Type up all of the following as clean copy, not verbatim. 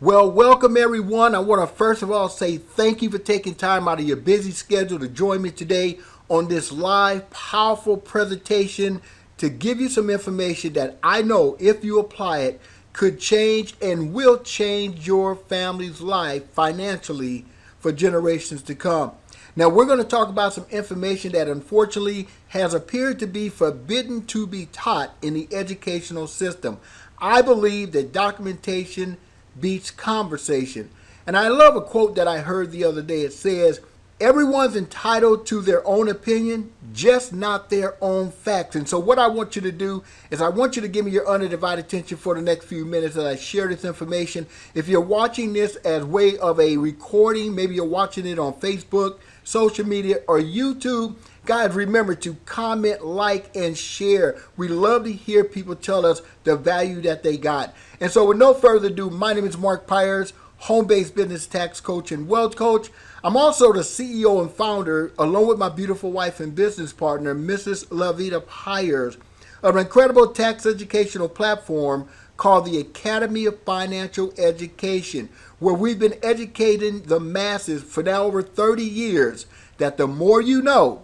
Well, welcome everyone. I want to first of all say thank you for taking time out of your busy schedule to join me today on this live, powerful presentation to give you some information that I know if you apply it could change and will change your family's life financially for generations to come. Now, we're going to talk about some information that unfortunately has appeared to be forbidden to be taught in the educational system. I believe that documentation beats conversation. And I love a quote that I heard the other day. It says, everyone's entitled to their own opinion, just not their own facts. And so what I want you to do is I want you to give me your undivided attention for the next few minutes as I share this information. If you're watching this as way of a recording, maybe you're watching it on Facebook, social media, or YouTube, guys, remember to comment, like, and share. We love to hear people tell us the value that they got. And so with no further ado, my name is Mark Pyers, home-based business tax coach and wealth coach. I'm also the CEO and founder, along with my beautiful wife and business partner, Mrs. Lavita Pyers, of an incredible tax educational platform called the Academy of Financial Education, where we've been educating the masses for now over 30 years that the more you know,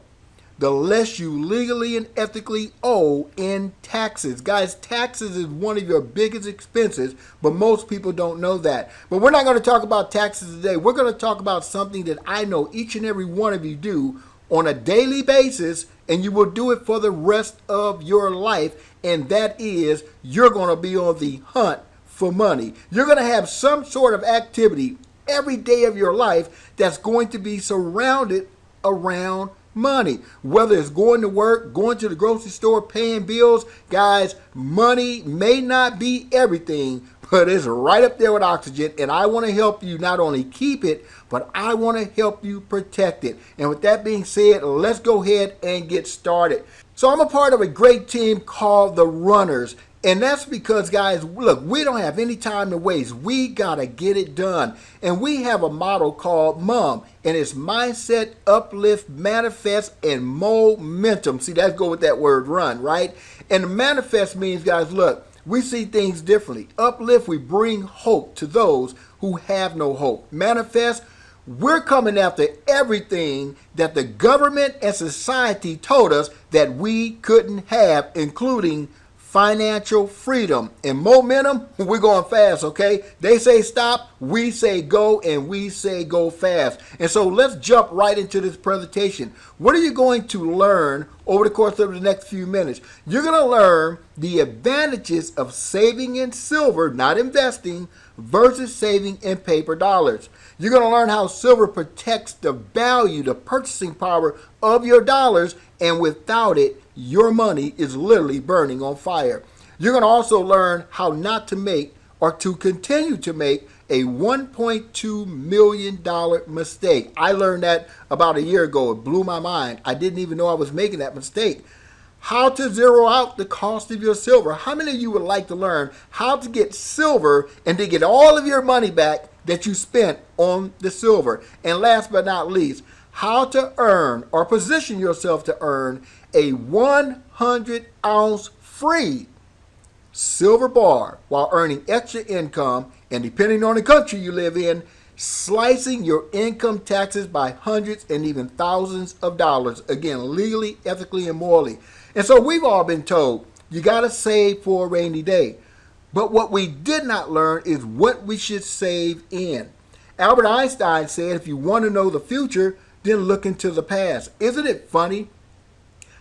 the less you legally and ethically owe in taxes. Guys, taxes is one of your biggest expenses, but most people don't know that. But we're not going to talk about taxes today. We're going to talk about something that I know each and every one of you do on a daily basis, and you will do it for the rest of your life, and that is you're going to be on the hunt for money. You're going to have some sort of activity every day of your life that's going to be surrounded around money. Whether it's going to work, going to the grocery store, paying bills, guys, money may not be everything, but it's right up there with oxygen, and I want to help you not only keep it, but I want to help you protect it. And with that being said, let's go ahead and get started. So I'm a part of a great team called the Runners. And that's because, guys, look, we don't have any time to waste. We got to get it done. And we have a motto called MUM, and it's Mindset, Uplift, Manifest, and Momentum. See, that's go with that word run, right? And manifest means, guys, look, we see things differently. Uplift, we bring hope to those who have no hope. Manifest, we're coming after everything that the government and society told us that we couldn't have, including financial freedom. And momentum, we're going fast, okay? They say stop, we say go, and we say go fast. And so let's jump right into this presentation. What are you going to learn over the course of the next few minutes? You're going to learn the advantages of saving in silver, not investing, versus saving in paper dollars. You're going to learn how silver protects the value, the purchasing power of your dollars, and without it, your money is literally burning on fire. You're going to also learn how not to make or to continue to make a $1.2 million mistake. I learned that about a year ago. It blew my mind. I didn't even know I was making that mistake. How to zero out the cost of your silver. How many of you would like to learn how to get silver and to get all of your money back that you spent on the silver? And last but not least, how to earn or position yourself to earn a 100-ounce free silver bar while earning extra income, and depending on the country you live in, slicing your income taxes by hundreds and even thousands of dollars. Again, legally, ethically, and morally. And so we've all been told you got to save for a rainy day. But what we did not learn is what we should save in. Albert Einstein said, if you want to know the future, then look into the past. Isn't it funny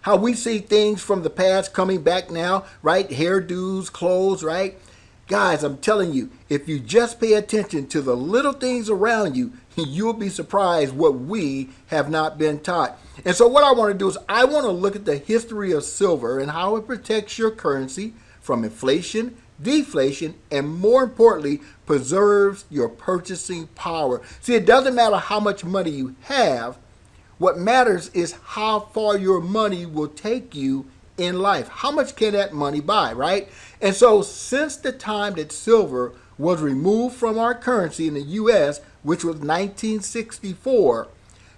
how we see things from the past coming back now, right? Hairdos, clothes, right? Guys, I'm telling you, if you just pay attention to the little things around you, you'll be surprised what we have not been taught. And so what I want to do is I want to look at the history of silver and how it protects your currency from inflation, deflation, and more importantly, preserves your purchasing power. See, it doesn't matter how much money you have. What matters is how far your money will take you in life. How much can that money buy, right? And so since the time that silver was removed from our currency in the U.S., which was 1964,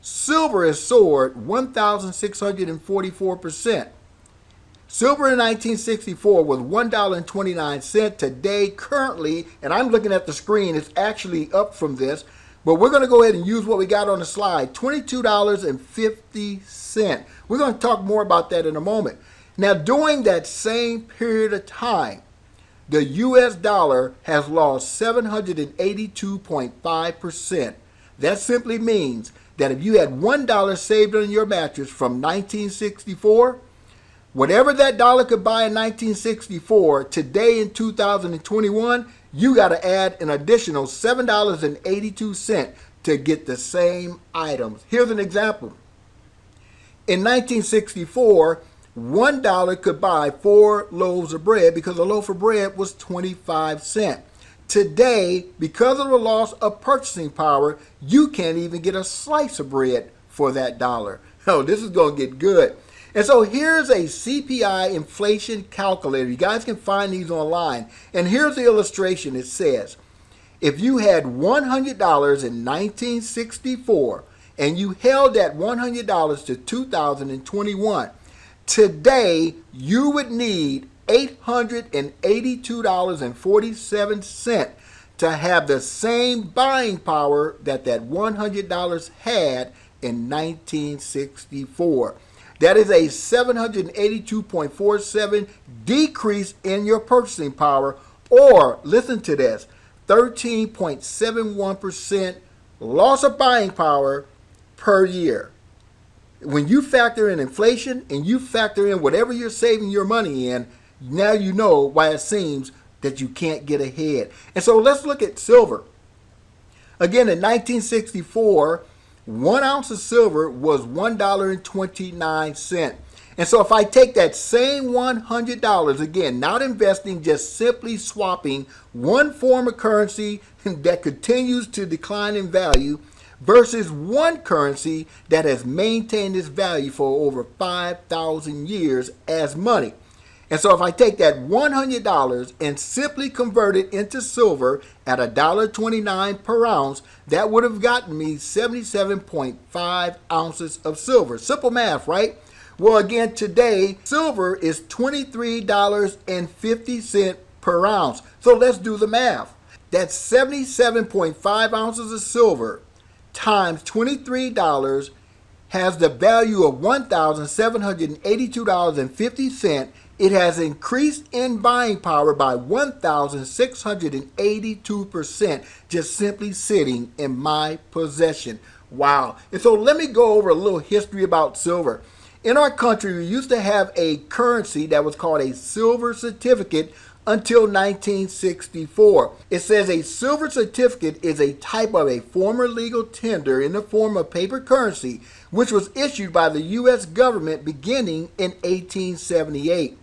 silver has soared 1,644%. Silver in 1964 was $1.29. Today, currently, and I'm looking at the screen, it's actually up from this, but we're going to go ahead and use what we got on the slide, $22.50. We're going to talk more about that in a moment. Now, during that same period of time, the U.S. dollar has lost 782.5%. That simply means that if you had $1 saved on your mattress from 1964, whatever that dollar could buy in 1964, today in 2021, you got to add an additional $7.82 to get the same items. Here's an example. In 1964, $1 could buy 4 loaves of bread because a loaf of bread was 25 cents. Today, because of the loss of purchasing power, you can't even get a slice of bread for that dollar. Oh, this is going to get good. And so here's a CPI inflation calculator. You guys can find these online. And here's the illustration. It says, if you had $100 in 1964 and you held that $100 to 2021, today you would need $882.47 to have the same buying power that $100 had in 1964. That is a 782.47 decrease in your purchasing power, or listen to this, 13.71% loss of buying power per year. When you factor in inflation and you factor in whatever you're saving your money in, now you know why it seems that you can't get ahead. And so let's look at silver. Again, in 1964, 1 ounce of silver was $1.29. And so if I take that same $100, again, not investing, just simply swapping one form of currency that continues to decline in value versus one currency that has maintained its value for over 5,000 years as money. And so if I take that $100 and simply convert it into silver at $1.29 per ounce, that would have gotten me 77.5 ounces of silver. Simple math, right? Well, again, today, silver is $23.50 per ounce. So let's do the math. That's 77.5 ounces of silver times $23 has the value of $1,782.50. It has increased in buying power by 1,682% just simply sitting in my possession. Wow. And so let me go over a little history about silver. In our country, we used to have a currency that was called a silver certificate until 1964. It says a silver certificate is a type of a former legal tender in the form of paper currency, which was issued by the U.S. government beginning in 1878.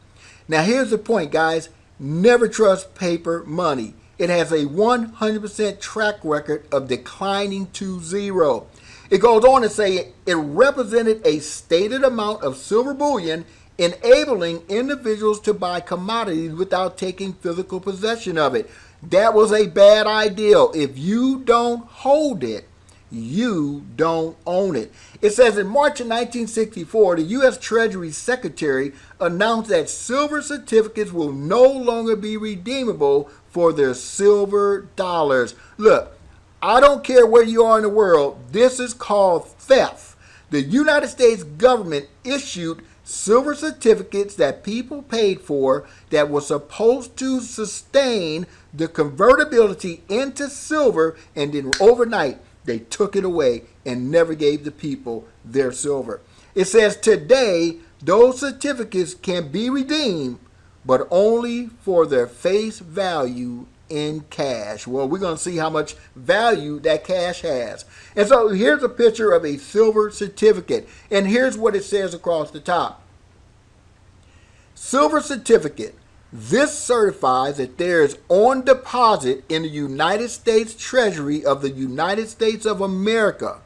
Now here's the point, guys. Never trust paper money. It has a 100% track record of declining to zero. It goes on to say it represented a stated amount of silver bullion, enabling individuals to buy commodities without taking physical possession of it. That was a bad idea. If you don't hold it, you don't own it. It says in March of 1964, the U.S. Treasury Secretary announced that silver certificates will no longer be redeemable for their silver dollars. Look, I don't care where you are in the world, this is called theft. The United States government issued silver certificates that people paid for that were supposed to sustain the convertibility into silver, and then overnight they took it away and never gave the people their silver. It says today those certificates can be redeemed, but only for their face value in cash. Well, we're going to see how much value that cash has. And so here's a picture of a silver certificate. And here's what it says across the top. Silver certificate. This certifies that there is on deposit in the United States Treasury of the United States of America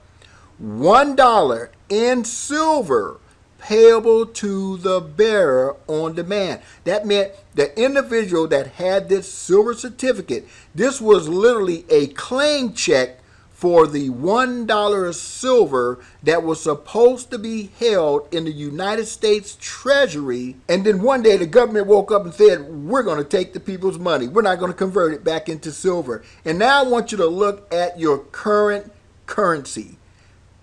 $1 in silver payable to the bearer on demand. That meant the individual that had this silver certificate, this was literally a claim check for the $1 of silver that was supposed to be held in the United States Treasury. And then one day the government woke up and said, we're going to take the people's money. We're not going to convert it back into silver. And now I want you to look at your current currency.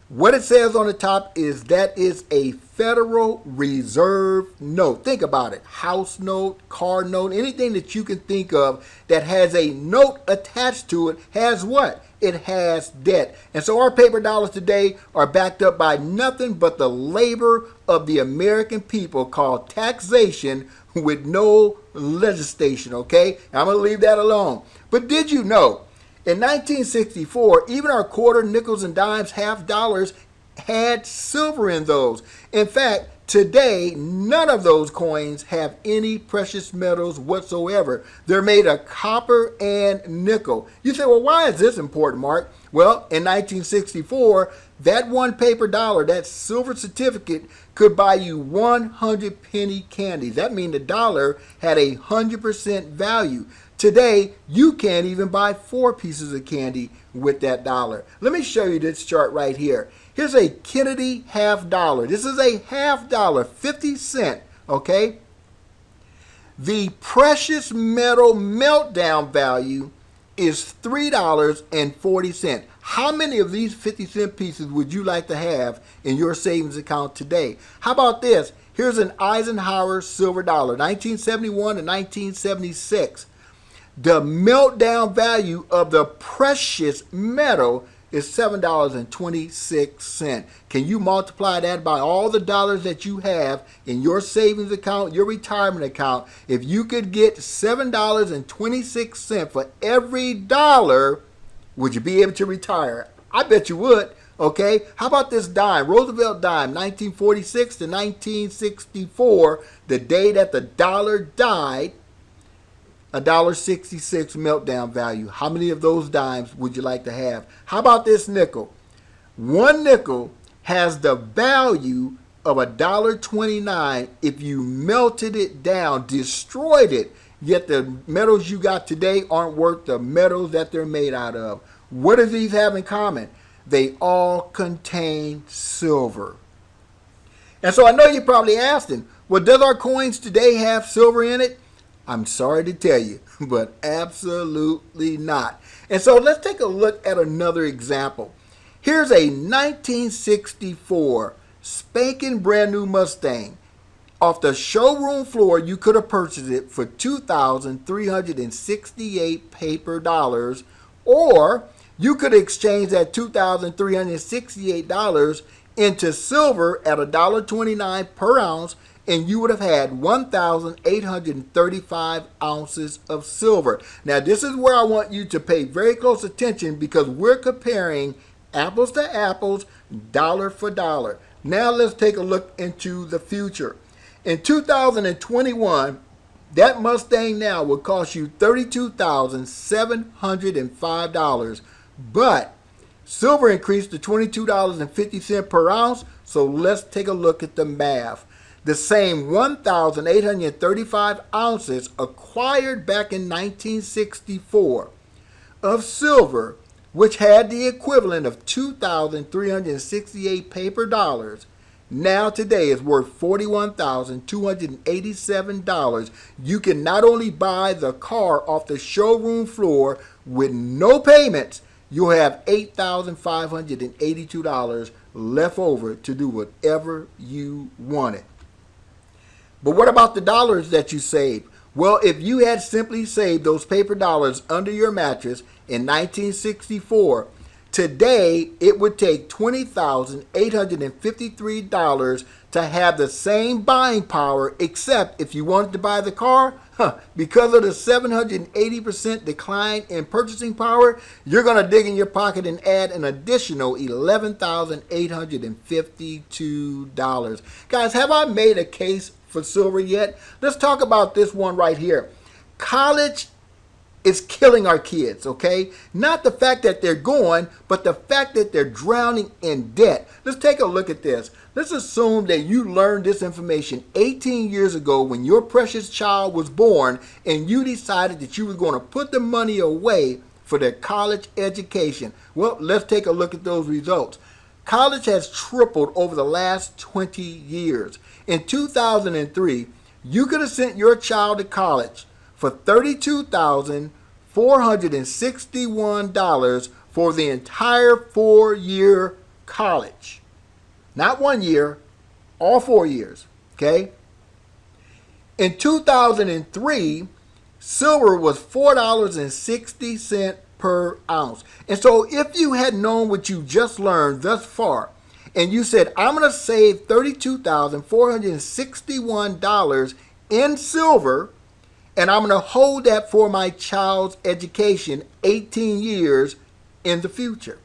What it says on the top is that is a Federal Reserve note. Think about it. House note, car note, anything that you can think of that has a note attached to it has what? It has debt. And so our paper dollars today are backed up by nothing but the labor of the American people, called taxation with no legislation, okay? I'm going to leave that alone. But did you know, in 1964, even our quarter, nickels, and dimes, half dollars had silver in those. In fact, today, none of those coins have any precious metals whatsoever. They're made of copper and nickel. You say, well, why is this important, Mark? Well, in 1964, that one paper dollar, that silver certificate, could buy you 100 penny candies. That means the dollar had 100% value. Today, you can't even buy 4 pieces of candy with that dollar. Let me show you this chart right here. Here's a Kennedy half dollar. This is a half dollar, 50 cents, okay? The precious metal meltdown value is $3.40. How many of these 50-cent pieces would you like to have in your savings account today? How about this? Here's an Eisenhower silver dollar, 1971 to 1976. The meltdown value of the precious metal is $7.26. Can you multiply that by all the dollars that you have in your savings account, your retirement account? If you could get $7.26 for every dollar, would you be able to retire? I bet you would. Okay, how about this dime, Roosevelt dime, 1946 to 1964, the day that the dollar died, $1.66 meltdown value. How many of those dimes would you like to have? How about this nickel? One nickel has the value of $1.29 if you melted it down, destroyed it, yet the metals you got today aren't worth the metals that they're made out of. What do these have in common? They all contain silver. And so I know you're probably asking, well, does our coins today have silver in it? I'm sorry to tell you, but absolutely not. And so let's take a look at another example. Here's a 1964 spanking brand new Mustang. Off the showroom floor, you could have purchased it for $2,368 paper dollars, or you could exchange that $2,368 into silver at $1.29 per ounce, and you would have had 1,835 ounces of silver. Now, this is where I want you to pay very close attention, because we're comparing apples to apples, dollar for dollar. Now, let's take a look into the future. In 2021, that Mustang now will cost you $32,705, but silver increased to $22.50 per ounce, so let's take a look at the math. The same 1,835 ounces acquired back in 1964 of silver, which had the equivalent of 2,368 paper dollars, now today is worth $41,287. You can not only buy the car off the showroom floor with no payments, you'll have $8,582 left over to do whatever you wanted. But what about the dollars that you saved? Well, if you had simply saved those paper dollars under your mattress in 1964, today it would take $20,853 to have the same buying power, except if you wanted to buy the car, because of the 780% decline in purchasing power, you're going to dig in your pocket and add an additional $11,852. Guys, have I made a case for silver yet? Let's talk about this one right here. College is killing our kids, okay? Not the fact that they're going, but the fact that they're drowning in debt. Let's take a look at this. Let's assume that you learned this information 18 years ago when your precious child was born, and you decided that you were going to put the money away for their college education. Well, let's take a look at those results. College has tripled over the last 20 years. In 2003, you could have sent your child to college for $32,461 for the entire 4-year college. Not 1 year, all 4 years, okay? In 2003, silver was $4.60 per ounce. And so if you had known what you just learned thus far, and you said, I'm going to save $32,461 in silver, and I'm going to hold that for my child's education 18 years in the future.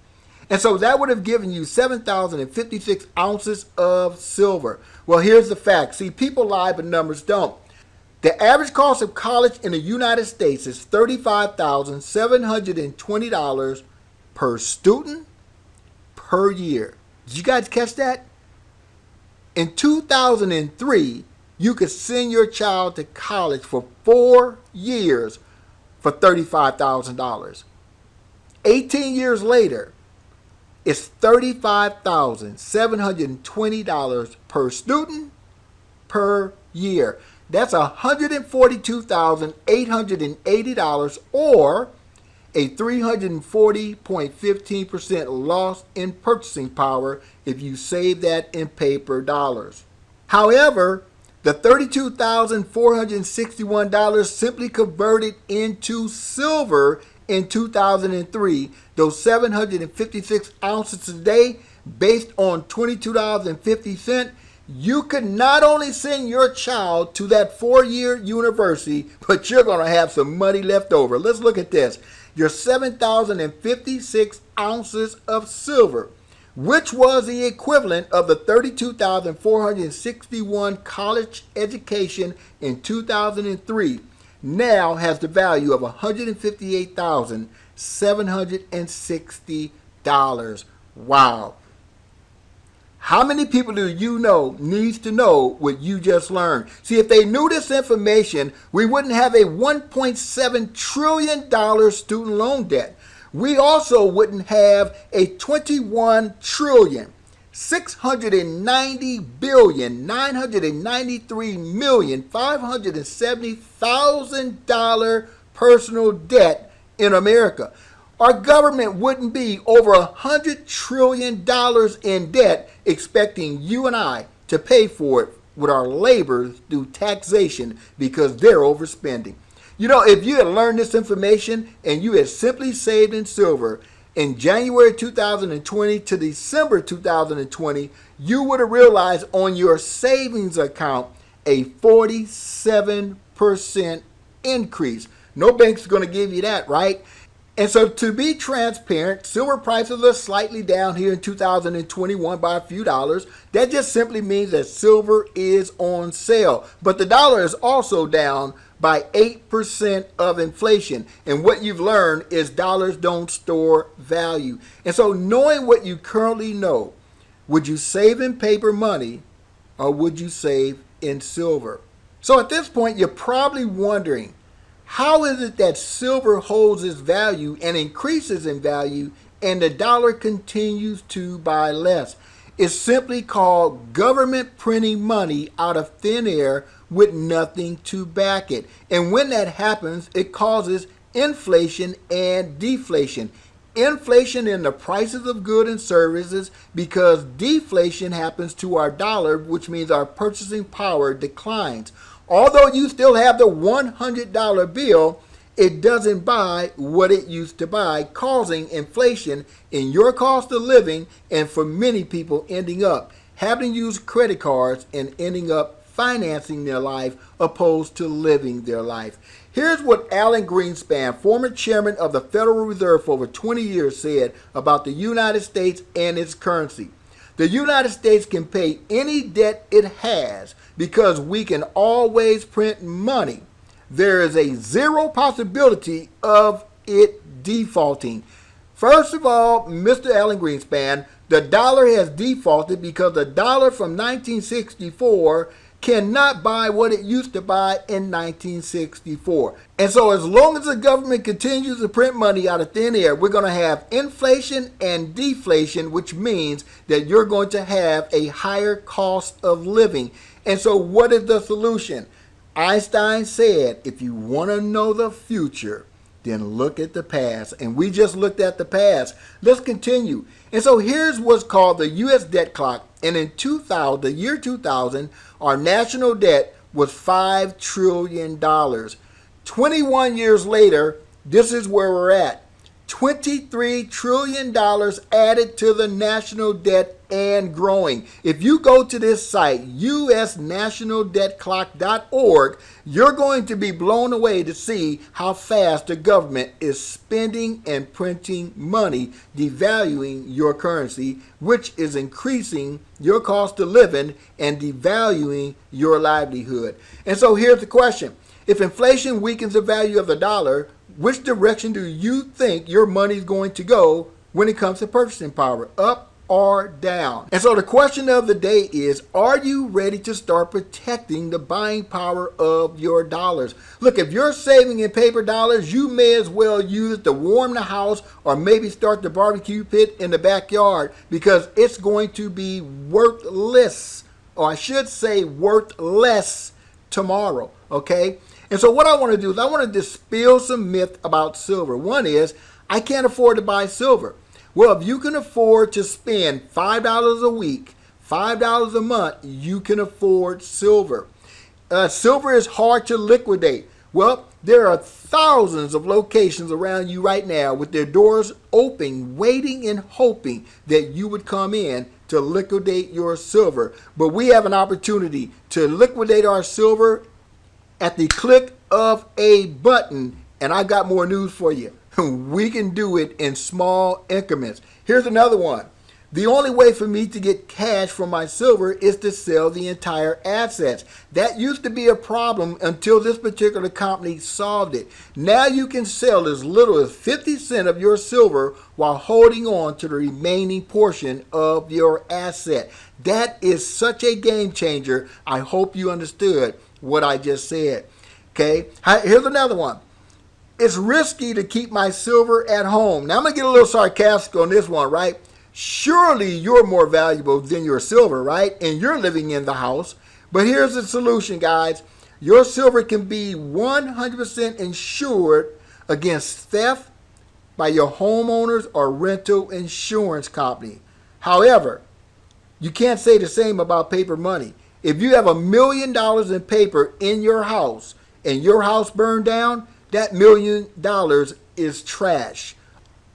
And so that would have given you 7,056 ounces of silver. Well, here's the fact. See, people lie, but numbers don't. The average cost of college in the United States is $35,720 per student per year. Did you guys catch that? In 2003, you could send your child to college for 4 years for $35,000. 18 years later, it's $35,720 per student per year. That's $142,880 or a 340.15% loss in purchasing power if you save that in paper dollars. However, the $32,461 simply converted into silver in 2003. Those 756 ounces today, based on $22.50, you could not only send your child to that 4-year university, but you're going to have some money left over. Let's look at this. Your 7,056 ounces of silver, which was the equivalent of the $32,461 college education in 2003, now has the value of $158,760. Wow. How many people do you know needs to know what you just learned? See, if they knew this information, we wouldn't have a $1.7 trillion student loan debt. We also wouldn't have a $21,690,993,570,000 personal debt in America. Our government wouldn't be over $100 trillion in debt, expecting you and I to pay for it with our labor through taxation because they're overspending. You know, if you had learned this information and you had simply saved in silver in January 2020 to December 2020, you would have realized on your savings account a 47% increase. No bank's going to give you that, right? And so to be transparent, silver prices are slightly down here in 2021 by a few dollars. That just simply means that silver is on sale. But the dollar is also down by 8% of inflation. And what you've learned is dollars don't store value. And so knowing what you currently know, would you save in paper money or would you save in silver? So at this point, you're probably wondering, how is it that silver holds its value and increases in value and the dollar continues to buy less? It's simply called government printing money out of thin air with nothing to back it. And when that happens, it causes inflation and deflation. Inflation in the prices of goods and services because deflation happens to our dollar, which means our purchasing power declines. Although you still have the $100 bill, it doesn't buy what it used to buy, causing inflation in your cost of living and for many people ending up having to use credit cards and ending up financing their life opposed to living their life. Here's what Alan Greenspan, former chairman of the Federal Reserve for over 20 years, said about the United States and its currency. The United States can pay any debt it has because we can always print money. There is a zero possibility of it defaulting. First of all, Mr. Alan Greenspan, the dollar has defaulted because the dollar from 1964 cannot buy what it used to buy in 1964. And so as long as the government continues to print money out of thin air, we're going to have inflation and deflation, which means that you're going to have a higher cost of living. And so what is the solution? Einstein said, if you want to know the future, then look at the past. And we just looked at the past. Let's continue. And so here's what's called the U.S. debt clock. And in 2000, the year 2000, our national debt was $5 trillion. 21 years later, this is where we're at. $23 trillion added to the national debt and growing. If you go to this site, usnationaldebtclock.org, you're going to be blown away to see how fast the government is spending and printing money, devaluing your currency, which is increasing your cost of living and devaluing your livelihood. And so here's the question. If inflation weakens the value of the dollar, which direction do you think your money is going to go when it comes to purchasing power? Up or down? And so the question of the day is, are you ready to start protecting the buying power of your dollars? Look, if you're saving in paper dollars, you may as well use it to warm the house or maybe start the barbecue pit in the backyard, because it's going to be worthless, or I should say worth less tomorrow, okay? And so what I want to do is I want to dispel some myth about silver. One is, I can't afford to buy silver. Well, if you can afford to spend $5 a week, $5 a month, you can afford silver. Silver is hard to liquidate. Well, there are thousands of locations around you right now with their doors open, waiting and hoping that you would come in to liquidate your silver. But we have an opportunity to liquidate our silver at the click of a button, and I got more news for you. We can do it in small increments. Here's another one. The only way for me to get cash from my silver is to sell the entire assets. That used to be a problem until this particular company solved it. Now you can sell as little as 50 cents of your silver while holding on to the remaining portion of your asset. That is such a game changer. I hope you understood what I just said. Okay, here's another one. It's risky to keep my silver at home. Now I'm going to get a little sarcastic on this one, right? Surely you're more valuable than your silver, right? And you're living in the house. But here's the solution, guys. Your silver can be 100% insured against theft by your homeowners or rental insurance company. However, you can't say the same about paper money. If you have $1 million in paper in your house and your house burned down, that $1 million is trash.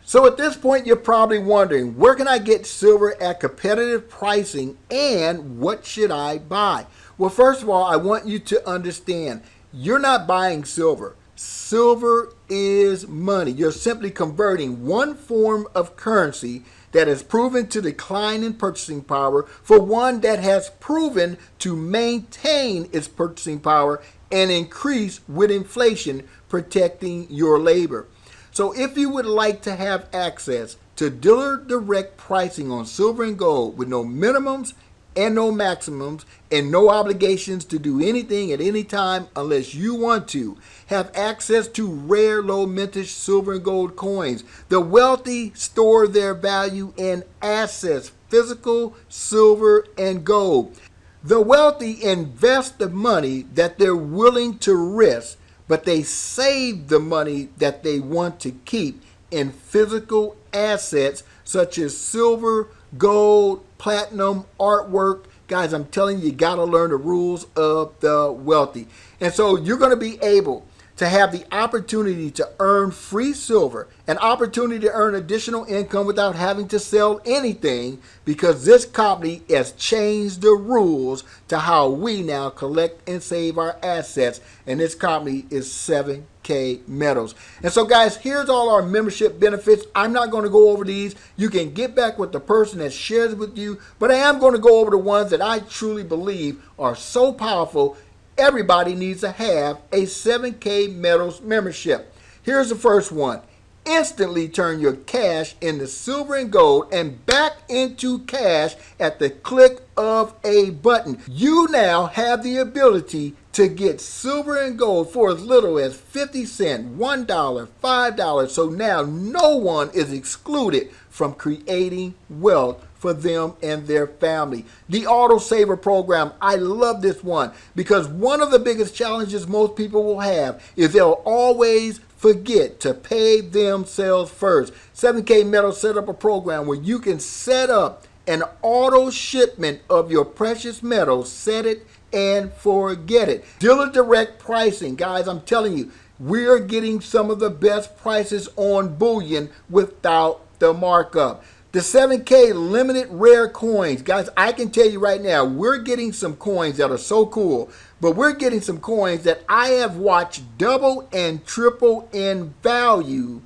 So at this point, you're probably wondering, where can I get silver at competitive pricing and what should I buy? Well, first of all, I want you to understand, you're not buying silver. Silver is money. You're simply converting one form of currency that has proven to decline in purchasing power for one that has proven to maintain its purchasing power and increase with inflation, protecting your labor. So if you would like to have access to dealer direct pricing on silver and gold with no minimums and no maximums and no obligations to do anything at any time unless you want to, have access to rare low mintage silver and gold coins. The wealthy store their value in assets, physical silver and gold. The wealthy invest the money that they're willing to risk, but they save the money that they want to keep in physical assets such as silver, gold, platinum, artwork. Guys, I'm telling you, you got to learn the rules of the wealthy. And so you're going to be able to have the opportunity to earn free silver, an opportunity to earn additional income without having to sell anything, because this company has changed the rules to how we now collect and save our assets. And this company is 7K Metals. And so guys, here's all our membership benefits. I'm not going to go over these. You can get back with the person that shares with you, but I am going to go over the ones that I truly believe are so powerful. Everybody needs to have a 7K Metals membership. Here's the first one. instantly turn your cash into silver and gold and back into cash at the click of a button. You now have the ability to get silver and gold for as little as 50 cents, $1, $5. So now no one is excluded from creating wealth for them and their family. The Auto Saver program, I love this one because one of the biggest challenges most people will have is they'll always forget to pay themselves first. 7K Metals set up a program where you can set up an auto shipment of your precious metals, set it and forget it. Dealer direct pricing. Guys, I'm telling you, we're getting some of the best prices on bullion without the markup. The 7K limited rare coins. Guys, I can tell you right now, we're getting some coins that are so cool, but we're getting some coins that I have watched double and triple in value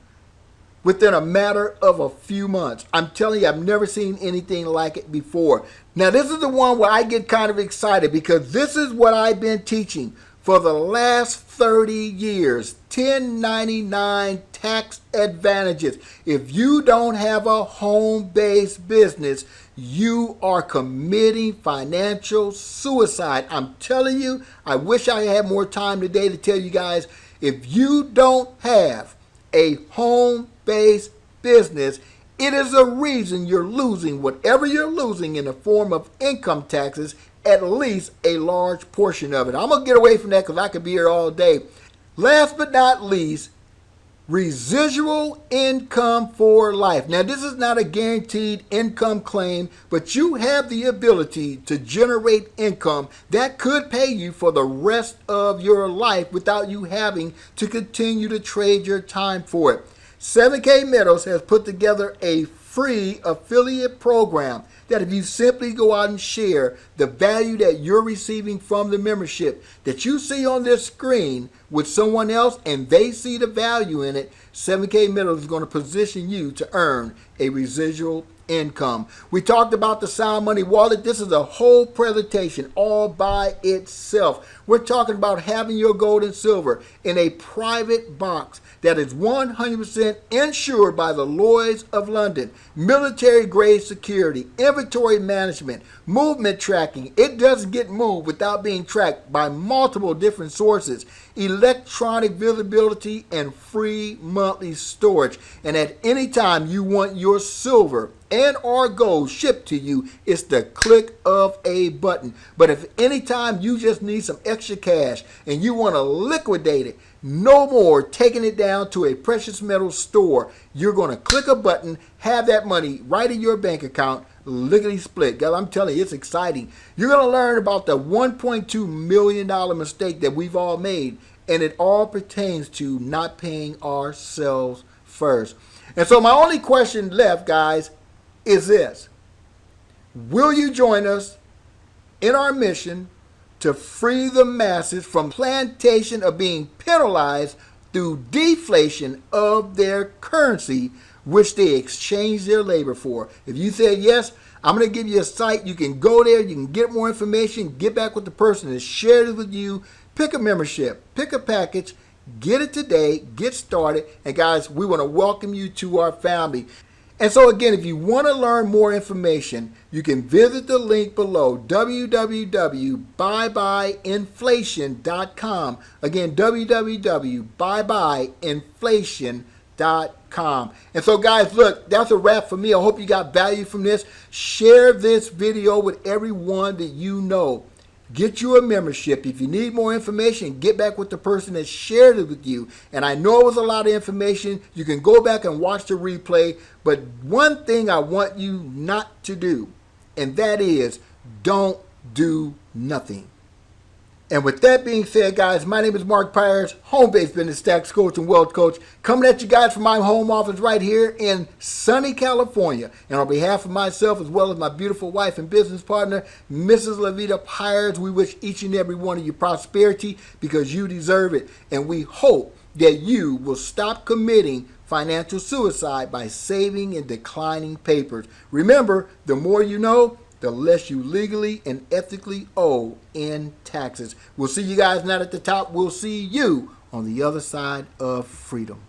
within a matter of a few months. I'm telling you, I've never seen anything like it before. Now, this is the one where I get kind of excited because this is what I've been teaching for the last 30 years. 1099 tax advantages. If you don't have a home-based business, you are committing financial suicide. I'm telling you, I wish I had more time today to tell you guys, if you don't have a home-based business, it is a reason you're losing whatever you're losing in the form of income taxes, at least a large portion of it. I'm going to get away from that because I could be here all day. Last but not least, residual income for life. Now, this is not a guaranteed income claim, but you have the ability to generate income that could pay you for the rest of your life without you having to continue to trade your time for it. 7K Metals has put together a free affiliate program that if you simply go out and share the value that you're receiving from the membership that you see on this screen with someone else and they see the value in it, 7K Metals is going to position you to earn a residual income. We talked about the Sound Money Wallet. This is a whole presentation all by itself. We're talking about having your gold and silver in a private box that is 100% insured by the Lloyd's of London, military grade security, inventory management, movement tracking. It doesn't get moved without being tracked by multiple different sources, electronic visibility, and free monthly storage. And at any time you want your silver and or gold shipped to you, it's the click of a button. But if any time you just need some extra cash and you want to liquidate it, no more taking it down to a precious metal store. You're going to click a button, have that money right in your bank account, lickety split. Guys, I'm telling you, it's exciting. You're going to learn about the $1.2 million mistake that we've all made, and it all pertains to not paying ourselves first. And so my only question left, guys, is this. Will you join us in our mission to free the masses from plantation of being penalized through deflation of their currency, which they exchange their labor for? If you said yes, I'm going to give you a site. You can go there. You can get more information. Get back with the person that shared it with you. Pick a membership. Pick a package. Get it today. Get started. And guys, we want to welcome you to our family. And so again, if you want to learn more information, you can visit the link below, www.buybuyinflation.com. Again, www.buybuyinflation.com. And so guys, look, that's a wrap for me. I hope you got value from this. Share this video with everyone that you know. Get you a membership. If you need more information, get back with the person that shared it with you. And I know it was a lot of information. You can go back and watch the replay. But one thing I want you not to do, and that is don't do nothing. And with that being said, guys, my name is Mark Pyers, home-based business tax coach and wealth coach, coming at you guys from my home office right here in sunny California. And on behalf of myself, as well as my beautiful wife and business partner, Mrs. Levita Pyers, we wish each and every one of you prosperity because you deserve it. And we hope that you will stop committing financial suicide by saving and declining papers. Remember, the more you know, the less you legally and ethically owe in taxes. We'll see you guys not at the top. We'll see you on the other side of freedom.